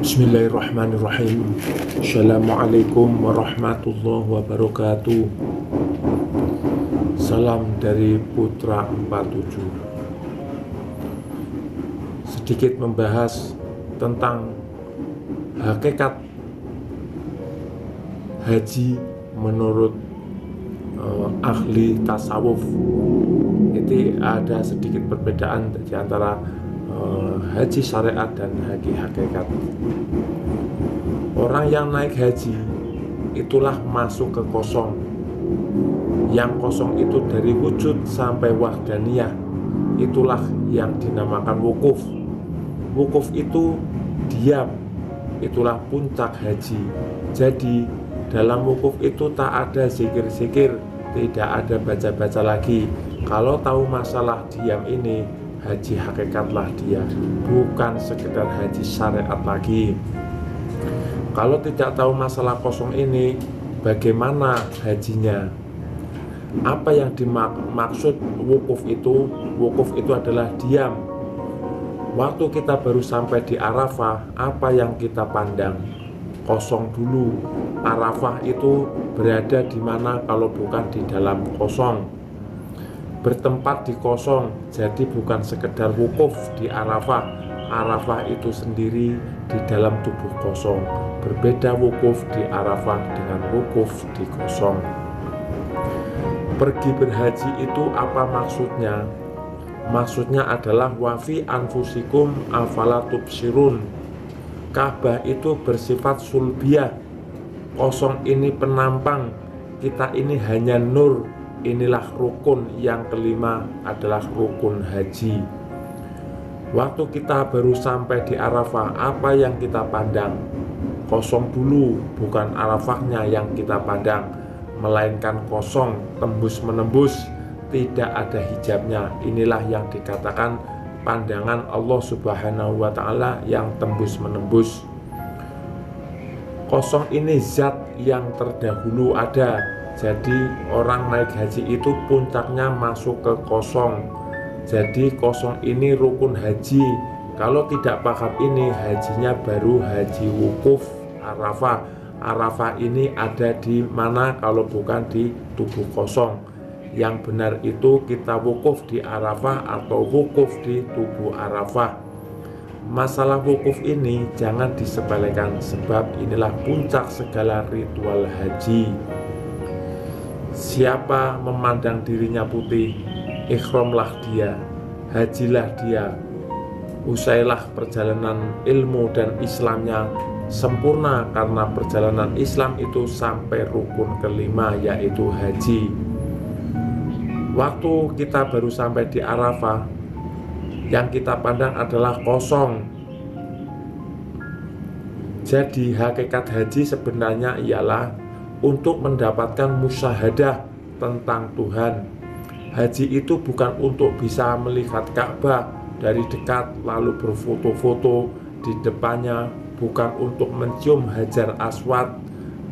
Bismillahirrahmanirrahim. Assalamualaikum warahmatullahi wabarakatuh. Salam dari Putra 47. Sedikit membahas tentang hakikat haji menurut ahli tasawuf. Itu ada sedikit perbedaan di antara haji syariat dan haji hakikat. Orang yang naik haji itulah masuk ke kosong. Yang kosong itu dari wujud sampai wahdaniyah. Itulah yang dinamakan wukuf. Wukuf itu diam. Itulah puncak haji. Jadi dalam wukuf itu tak ada zikir-zikir, tidak ada baca-baca lagi. Kalau tahu masalah diam ini, haji hakikatlah dia, bukan sekedar haji syariat lagi. Kalau tidak tahu masalah kosong ini, bagaimana hajinya? Apa yang dimaksud wukuf itu? Wukuf itu adalah diam. Waktu kita baru sampai di Arafah, apa yang kita pandang? Kosong dulu. Arafah itu berada di mana kalau bukan di dalam kosong? Bertempat di kosong, jadi bukan sekedar wukuf di Arafah. Arafah itu sendiri di dalam tubuh kosong. Berbeda wukuf di Arafah dengan wukuf di kosong. Pergi berhaji itu apa maksudnya? Maksudnya adalah wafi anfusikum afala tubsirun. Ka'bah itu bersifat sulbiyah. Kosong ini penampang, kita ini hanya nur. Inilah rukun yang kelima, adalah rukun haji. Waktu kita baru sampai di Arafah, apa yang kita pandang? Kosong dulu, bukan Arafahnya yang kita pandang, melainkan kosong, tembus menembus, tidak ada hijabnya. Inilah yang dikatakan pandangan Allah Subhanahu wa Ta'ala yang tembus menembus. Kosong ini zat yang terdahulu ada. Jadi orang naik haji itu puncaknya masuk ke kosong. Jadi kosong ini rukun haji. Kalau tidak paham ini, hajinya baru haji wukuf Arafah. Arafah ini ada di mana kalau bukan di tubuh kosong? Yang benar itu kita wukuf di Arafah atau wukuf di tubuh Arafah. Masalah wukuf ini jangan disepelekan, sebab inilah puncak segala ritual haji. Siapa memandang dirinya putih, ikhramlah dia, hajilah dia, usailah perjalanan ilmu dan Islamnya sempurna, karena perjalanan Islam itu sampai rukun kelima, yaitu haji. Waktu kita baru sampai di Arafah, yang kita pandang adalah kosong. Jadi hakikat haji sebenarnya ialah untuk mendapatkan musyahadah tentang Tuhan. Haji itu bukan untuk bisa melihat Ka'bah dari dekat lalu berfoto-foto di depannya, bukan untuk mencium Hajar Aswad,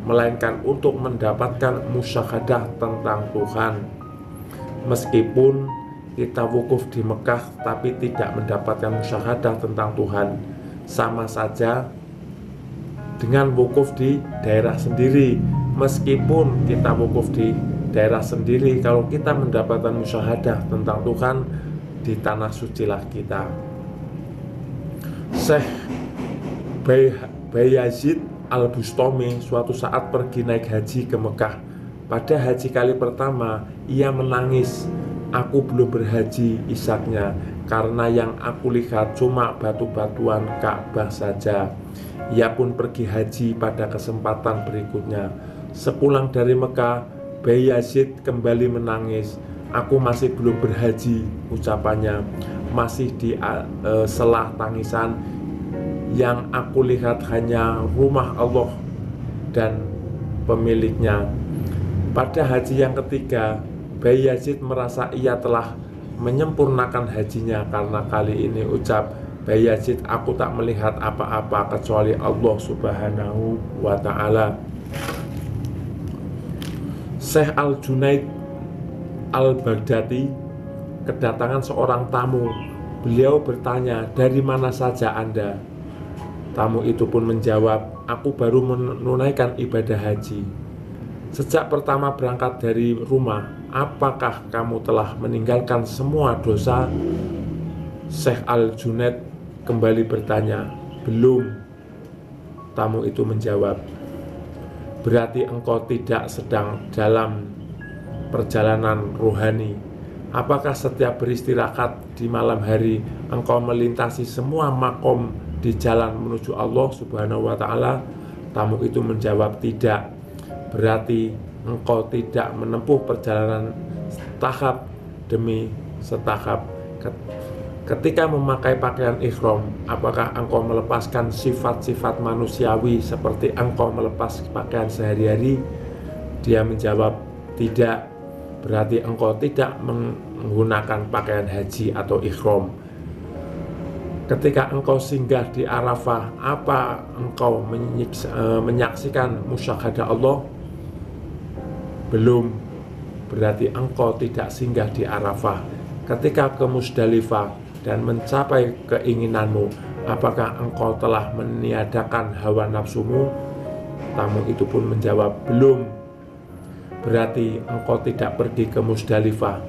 melainkan untuk mendapatkan musyahadah tentang Tuhan. Meskipun kita wukuf di Mekah tapi tidak mendapatkan musyahadah tentang Tuhan, sama saja dengan wukuf di daerah sendiri. Meskipun kita wukuf di daerah sendiri, kalau kita mendapatkan musyahadah tentang Tuhan, di tanah sucilah kita. Syekh Bayazid Al-Bustami suatu saat pergi naik haji ke Mekah. Pada haji kali pertama, ia menangis. Aku belum berhaji, isaknya, karena yang aku lihat cuma batu-batuan Ka'bah saja. Ia pun pergi haji pada kesempatan berikutnya. Sepulang dari Mekah, Bayazid kembali menangis. Aku masih belum berhaji, ucapannya. Masih di selah tangisan. Yang aku lihat hanya rumah Allah dan pemiliknya. Pada haji yang ketiga, Bayazid merasa ia telah menyempurnakan hajinya, karena kali ini ucap Bayazid, aku tak melihat apa-apa kecuali Allah Subhanahu wa Ta'ala. Syekh Al-Junaid Al-Baghdadi kedatangan seorang tamu. Beliau bertanya, dari mana saja Anda? Tamu itu pun menjawab, aku baru menunaikan ibadah haji. Sejak pertama berangkat dari rumah, apakah kamu telah meninggalkan semua dosa? Syekh Al-Junaid kembali bertanya, belum. Tamu itu menjawab, berarti engkau tidak sedang dalam perjalanan rohani. Apakah setiap beristirahat di malam hari engkau melintasi semua makom di jalan menuju Allah Subhanahu wa Ta'ala? Tamu itu menjawab, tidak. Berarti engkau tidak menempuh perjalanan tahap demi setahap. Ketika memakai pakaian ihram, apakah engkau melepaskan sifat-sifat manusiawi seperti engkau melepas pakaian sehari-hari? Dia menjawab, tidak. Berarti engkau tidak menggunakan pakaian haji atau ihram. Ketika engkau singgah di Arafah, apa engkau menyaksikan musyahadah Allah? Belum. Berarti engkau tidak singgah di Arafah. Ketika ke Musdalifah dan mencapai keinginanmu, apakah engkau telah meniadakan hawa nafsumu? Tamu itu pun menjawab, belum. Berarti engkau tidak pergi ke Musdalifah.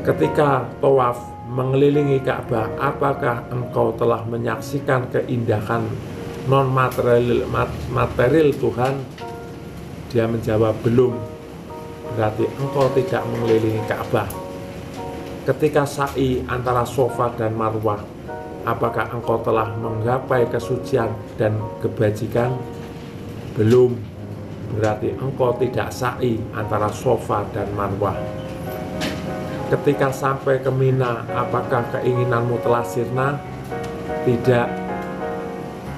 Ketika tawaf mengelilingi Ka'bah, apakah engkau telah menyaksikan keindahan non-material Tuhan? Dia menjawab, belum. Berarti engkau tidak mengelilingi Ka'bah. Ketika sa'i antara Safa dan Marwah, apakah engkau telah menggapai kesucian dan kebajikan? Belum. Berarti engkau tidak sa'i antara Safa dan Marwah. Ketika sampai ke Mina, apakah keinginanmu telah sirna? Tidak.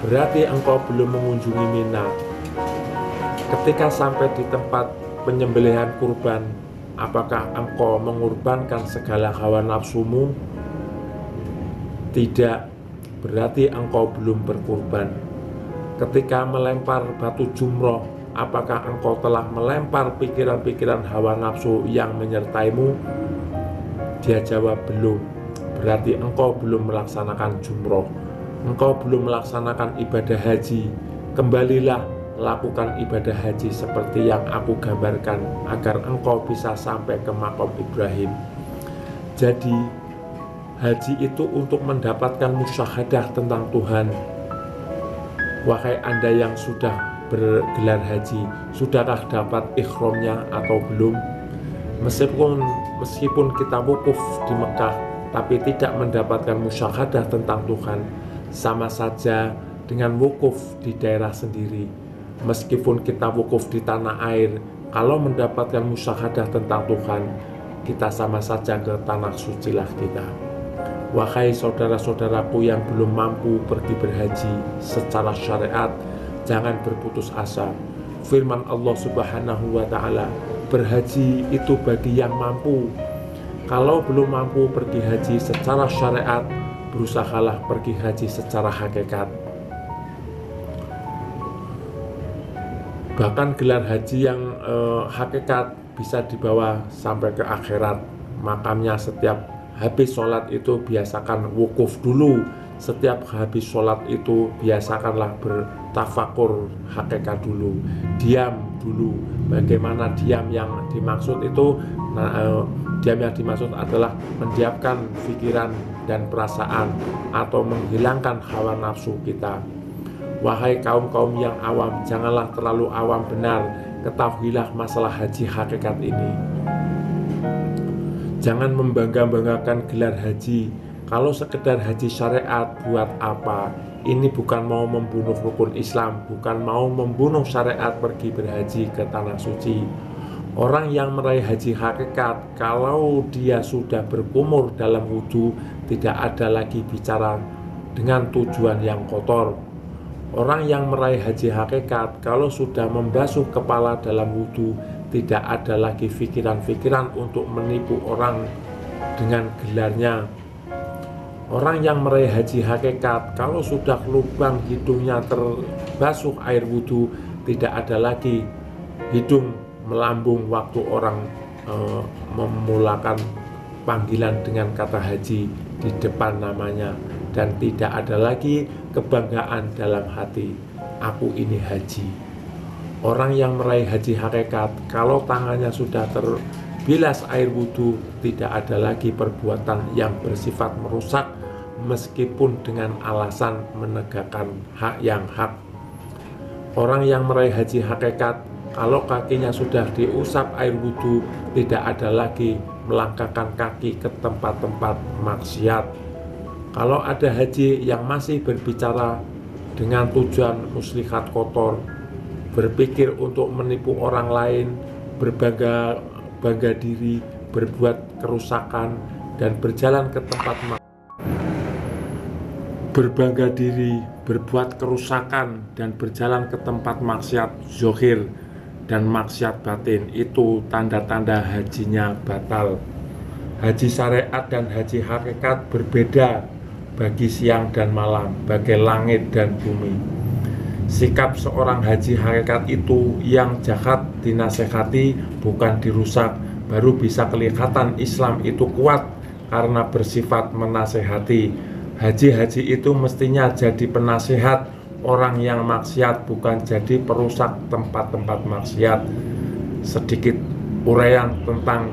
Berarti engkau belum mengunjungi Mina. Ketika sampai di tempat penyembelihan kurban, apakah engkau mengorbankan segala hawa nafsumu? Tidak. Berarti engkau belum berkurban. Ketika melempar batu jumroh, apakah engkau telah melempar pikiran-pikiran hawa nafsu yang menyertaimu? Dia jawab, belum. Berarti engkau belum melaksanakan jumroh. Engkau belum melaksanakan ibadah haji. Kembalilah, lakukan ibadah haji seperti yang aku gambarkan, agar engkau bisa sampai ke makom Ibrahim. Jadi, haji itu untuk mendapatkan musyahadah tentang Tuhan. Wahai Anda yang sudah bergelar haji, sudahkah dapat ikhramnya atau belum? Meskipun kita wukuf di Mekah, tapi tidak mendapatkan musyahadah tentang Tuhan, sama saja dengan wukuf di daerah sendiri. Meskipun kita wukuf di tanah air, kalau mendapatkan musyahadah tentang Tuhan, kita sama saja ke tanah sucilah kita. Wahai saudara-saudaraku yang belum mampu pergi berhaji secara syariat, jangan berputus asa. Firman Allah Subhanahu wa Ta'ala, berhaji itu bagi yang mampu. Kalau belum mampu pergi haji secara syariat, berusahalah pergi haji secara hakikat. Bahkan gelar haji yang hakikat bisa dibawa sampai ke akhirat. Makamnya setiap habis sholat itu biasakan wukuf dulu. Setiap habis sholat itu biasakanlah bertafakur hakikat dulu, diam dulu. Bagaimana diam yang dimaksud itu? Diam yang dimaksud adalah mendiamkan pikiran dan perasaan atau menghilangkan hawa nafsu kita. Wahai kaum-kaum yang awam, janganlah terlalu awam benar. Ketahuilah masalah haji hakikat ini. Jangan membangga-banggakan gelar haji. Kalau sekedar haji syariat, buat apa? Ini bukan mau membunuh rukun Islam, bukan mau membunuh syariat pergi berhaji ke tanah suci. Orang yang meraih haji hakikat, kalau dia sudah berkumur dalam wudu, tidak ada lagi bicara dengan tujuan yang kotor. Orang yang meraih haji hakikat, kalau sudah membasuh kepala dalam wudu, tidak ada lagi pikiran-pikiran untuk menipu orang dengan gelarnya. Orang yang meraih haji hakikat, kalau sudah lubang hidungnya terbasuh air wudhu, tidak ada lagi hidung melambung waktu orang memulakan panggilan dengan kata haji di depan namanya. dan tidak ada lagi kebanggaan dalam hati, aku ini haji. Orang yang meraih haji hakikat, kalau tangannya sudah terbilas air wudhu, tidak ada lagi perbuatan yang bersifat merusak, meskipun dengan alasan menegakkan hak yang hak. Orang yang meraih haji hakikat, kalau kakinya sudah diusap air wudhu, tidak ada lagi melangkahkan kaki ke tempat-tempat maksiat. Kalau ada haji yang masih berbicara dengan tujuan muslihat kotor, berpikir untuk menipu orang lain, berbangga diri, berbuat kerusakan, dan berjalan ke tempat berbangga diri, berbuat kerusakan, dan berjalan ke tempat maksiat zohir dan maksiat batin, itu tanda-tanda hajinya batal. Haji syariat dan haji hakikat berbeda bagi siang dan malam, bagai langit dan bumi. Sikap seorang haji hakikat itu yang jahat dinasehati, bukan dirusak, baru bisa kelihatan Islam itu kuat karena bersifat menasehati. Haji-haji itu mestinya jadi penasehat orang yang maksiat, bukan jadi perusak tempat-tempat maksiat. Sedikit uraian tentang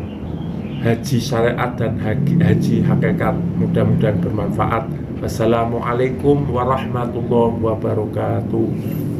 haji syariat dan haji hakikat, mudah-mudahan bermanfaat. Wassalamualaikum warahmatullahi wabarakatuh.